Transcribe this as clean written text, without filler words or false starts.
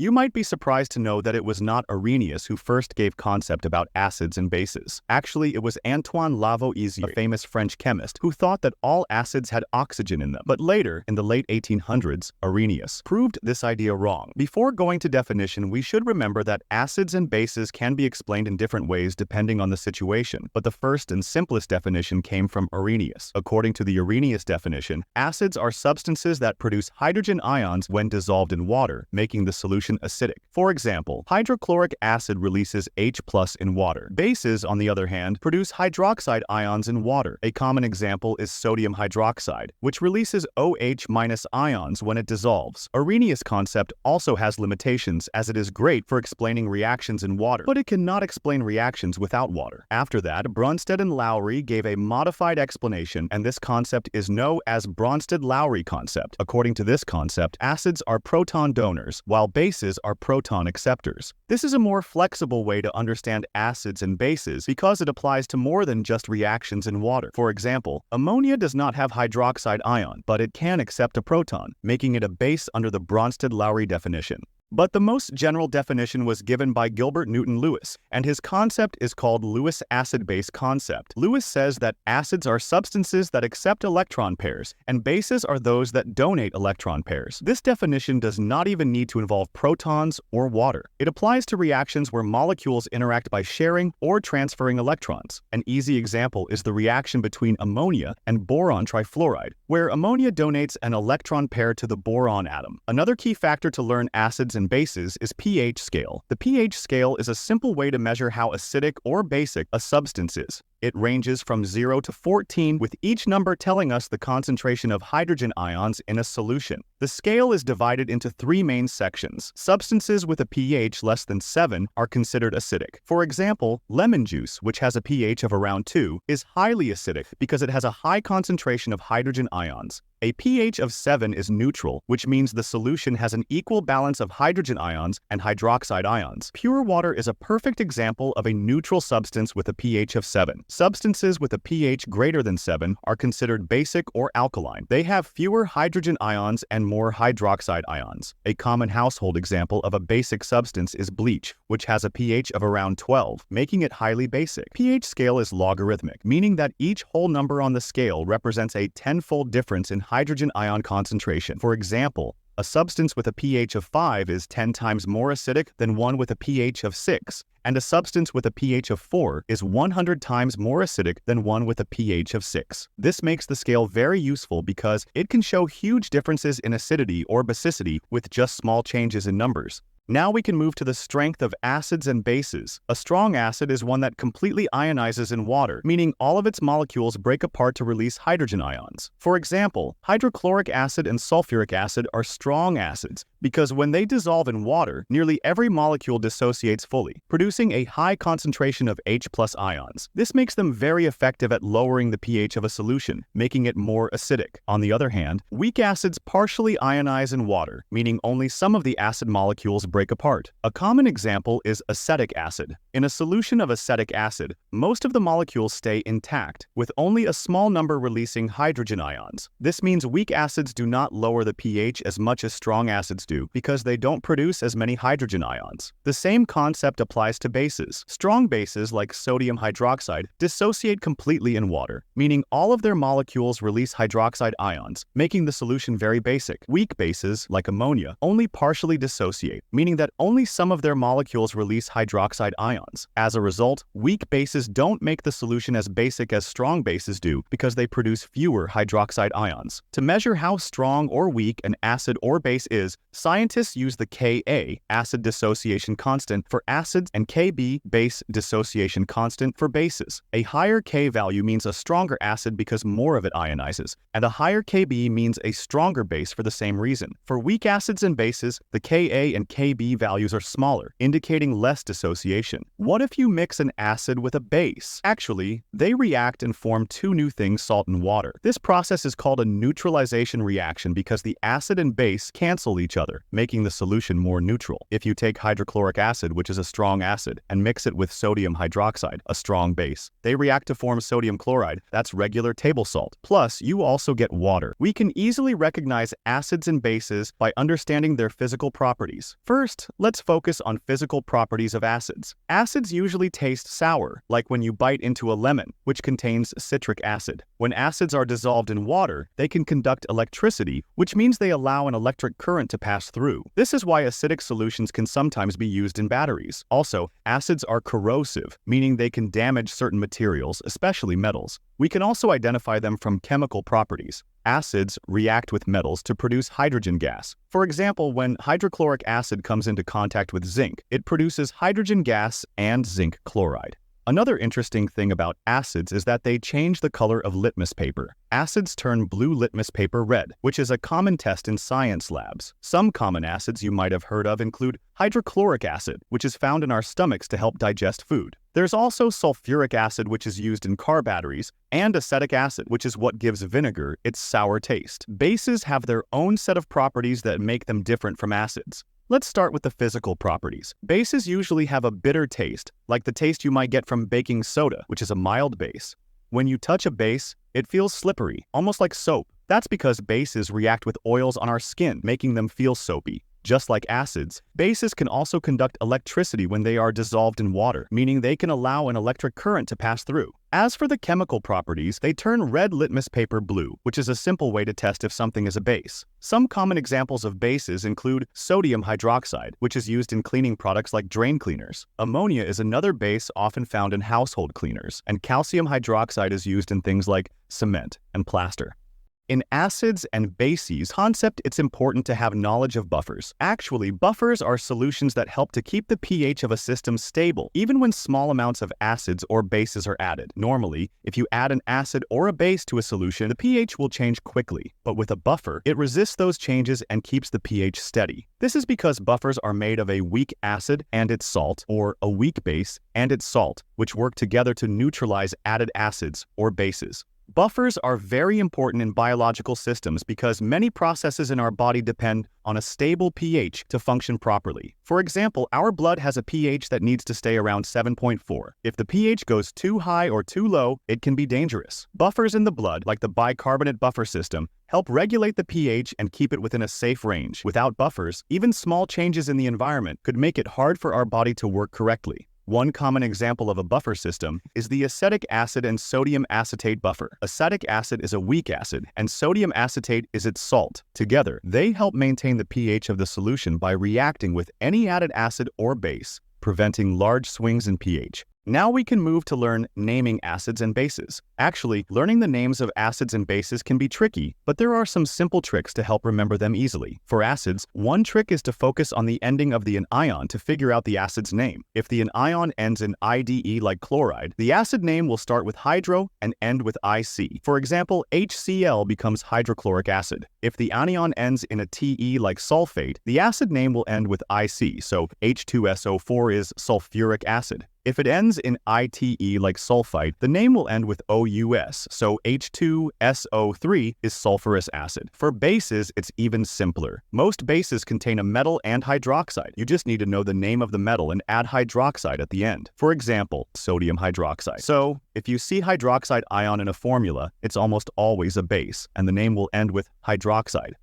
You might be surprised to know that it was not Arrhenius who first gave concept about acids and bases. Actually, it was Antoine Lavoisier, a famous French chemist, who thought that all acids had oxygen in them. But later, in the late 1800s, Arrhenius proved this idea wrong. Before going to definition, we should remember that acids and bases can be explained in different ways depending on the situation, but the first and simplest definition came from Arrhenius. According to the Arrhenius definition, acids are substances that produce hydrogen ions when dissolved in water, making the solution acidic. For example, hydrochloric acid releases H+ in water. Bases, on the other hand, produce hydroxide ions in water. A common example is sodium hydroxide, which releases OH- ions when it dissolves. Arrhenius' concept also has limitations, as it is great for explaining reactions in water, but it cannot explain reactions without water. After that, Bronsted-Lowry gave a modified explanation, and this concept is known as Bronsted-Lowry concept. According to this concept, acids are proton donors, while bases are proton acceptors. This is a more flexible way to understand acids and bases because it applies to more than just reactions in water. For example, ammonia does not have hydroxide ion, but it can accept a proton, making it a base under the Bronsted-Lowry definition. But the most general definition was given by Gilbert Newton Lewis, and his concept is called Lewis acid-base concept. Lewis says that acids are substances that accept electron pairs, and bases are those that donate electron pairs. This definition does not even need to involve protons or water. It applies to reactions where molecules interact by sharing or transferring electrons. An easy example is the reaction between ammonia and boron trifluoride, where ammonia donates an electron pair to the boron atom. Another key factor to learn acids and bases is pH scale. The pH scale is a simple way to measure how acidic or basic a substance is. It ranges from 0 to 14, with each number telling us the concentration of hydrogen ions in a solution. The scale is divided into three main sections. Substances with a pH less than 7 are considered acidic. For example, lemon juice, which has a pH of around 2, is highly acidic because it has a high concentration of hydrogen ions. A pH of 7 is neutral, which means the solution has an equal balance of hydrogen ions and hydroxide ions. Pure water is a perfect example of a neutral substance with a pH of 7. Substances with a pH greater than 7 are considered basic or alkaline. They have fewer hydrogen ions and more hydroxide ions. A common household example of a basic substance is bleach, which has a pH of around 12, making it highly basic. pH scale is logarithmic, meaning that each whole number on the scale represents a 10-fold difference in hydrogen ion concentration. For example, a substance with a pH of 5 is 10 times more acidic than one with a pH of 6, and a substance with a pH of 4 is 100 times more acidic than one with a pH of 6. This makes the scale very useful because it can show huge differences in acidity or basicity with just small changes in numbers. Now we can move to the strength of acids and bases. A strong acid is one that completely ionizes in water, meaning all of its molecules break apart to release hydrogen ions. For example, hydrochloric acid and sulfuric acid are strong acids because when they dissolve in water, nearly every molecule dissociates fully, producing a high concentration of H+ ions. This makes them very effective at lowering the pH of a solution, making it more acidic. On the other hand, weak acids partially ionize in water, meaning only some of the acid molecules break apart. A common example is acetic acid. In a solution of acetic acid, most of the molecules stay intact, with only a small number releasing hydrogen ions. This means weak acids do not lower the pH as much as strong acids do because they don't produce as many hydrogen ions. The same concept applies to bases. Strong bases, like sodium hydroxide, dissociate completely in water, meaning all of their molecules release hydroxide ions, making the solution very basic. Weak bases, like ammonia, only partially dissociate, meaning that only some of their molecules release hydroxide ions. As a result, weak bases don't make the solution as basic as strong bases do because they produce fewer hydroxide ions. To measure how strong or weak an acid or base is, scientists use the Ka, acid dissociation constant, for acids and Kb, base dissociation constant, for bases. A higher K value means a stronger acid because more of it ionizes, and a higher Kb means a stronger base for the same reason. For weak acids and bases, the Ka and Kb values are smaller, indicating less dissociation. What if you mix an acid with a base? Actually, they react and form two new things, salt and water. This process is called a neutralization reaction because the acid and base cancel each other. together, making the solution more neutral. If you take hydrochloric acid, which is a strong acid, and mix it with sodium hydroxide, a strong base, they react to form sodium chloride, that's regular table salt. Plus, you also get water. We can easily recognize acids and bases by understanding their physical properties. First, let's focus on physical properties of acids. Acids usually taste sour, like when you bite into a lemon, which contains citric acid. When acids are dissolved in water, they can conduct electricity, which means they allow an electric current to pass through. This is why acidic solutions can sometimes be used in batteries. Also, acids are corrosive, meaning they can damage certain materials, especially metals. We can also identify them from chemical properties. Acids react with metals to produce hydrogen gas. For example, when hydrochloric acid comes into contact with zinc, it produces hydrogen gas and zinc chloride. Another interesting thing about acids is that they change the color of litmus paper. Acids turn blue litmus paper red, which is a common test in science labs. Some common acids you might have heard of include hydrochloric acid, which is found in our stomachs to help digest food. There's also sulfuric acid, which is used in car batteries, and acetic acid, which is what gives vinegar its sour taste. Bases have their own set of properties that make them different from acids. Let's start with the physical properties. Bases usually have a bitter taste, like the taste you might get from baking soda, which is a mild base. When you touch a base, it feels slippery, almost like soap. That's because bases react with oils on our skin, making them feel soapy. Just like acids, bases can also conduct electricity when they are dissolved in water, meaning they can allow an electric current to pass through. As for the chemical properties, they turn red litmus paper blue, which is a simple way to test if something is a base. Some common examples of bases include sodium hydroxide, which is used in cleaning products like drain cleaners. Ammonia is another base often found in household cleaners, and calcium hydroxide is used in things like cement and plaster. In acids and bases concept, it's important to have knowledge of buffers. Actually, buffers are solutions that help to keep the pH of a system stable, even when small amounts of acids or bases are added. Normally, if you add an acid or a base to a solution, the pH will change quickly. But with a buffer, it resists those changes and keeps the pH steady. This is because buffers are made of a weak acid and its salt, or a weak base and its salt, which work together to neutralize added acids or bases. Buffers are very important in biological systems because many processes in our body depend on a stable pH to function properly. For example, our blood has a pH that needs to stay around 7.4. If the pH goes too high or too low, it can be dangerous. Buffers in the blood, like the bicarbonate buffer system, help regulate the pH and keep it within a safe range. Without buffers, even small changes in the environment could make it hard for our body to work correctly. One common example of a buffer system is the acetic acid and sodium acetate buffer. Acetic acid is a weak acid, and sodium acetate is its salt. Together, they help maintain the pH of the solution by reacting with any added acid or base, preventing large swings in pH. Now we can move to learn naming acids and bases. Actually, learning the names of acids and bases can be tricky, but there are some simple tricks to help remember them easily. For acids, one trick is to focus on the ending of the anion to figure out the acid's name. If the anion ends in IDE like chloride, the acid name will start with hydro and end with IC. For example, HCl becomes hydrochloric acid. If the anion ends in a TE like sulfate, the acid name will end with IC, so H2SO4 is sulfuric acid. If it ends in ITE like sulfite, the name will end with OUS, so H2SO3 is sulfurous acid. For bases, it's even simpler. Most bases contain a metal and hydroxide. You just need to know the name of the metal and add hydroxide at the end. For example, sodium hydroxide. So, if you see hydroxide ion in a formula, it's almost always a base, and the name will end with hydroxide.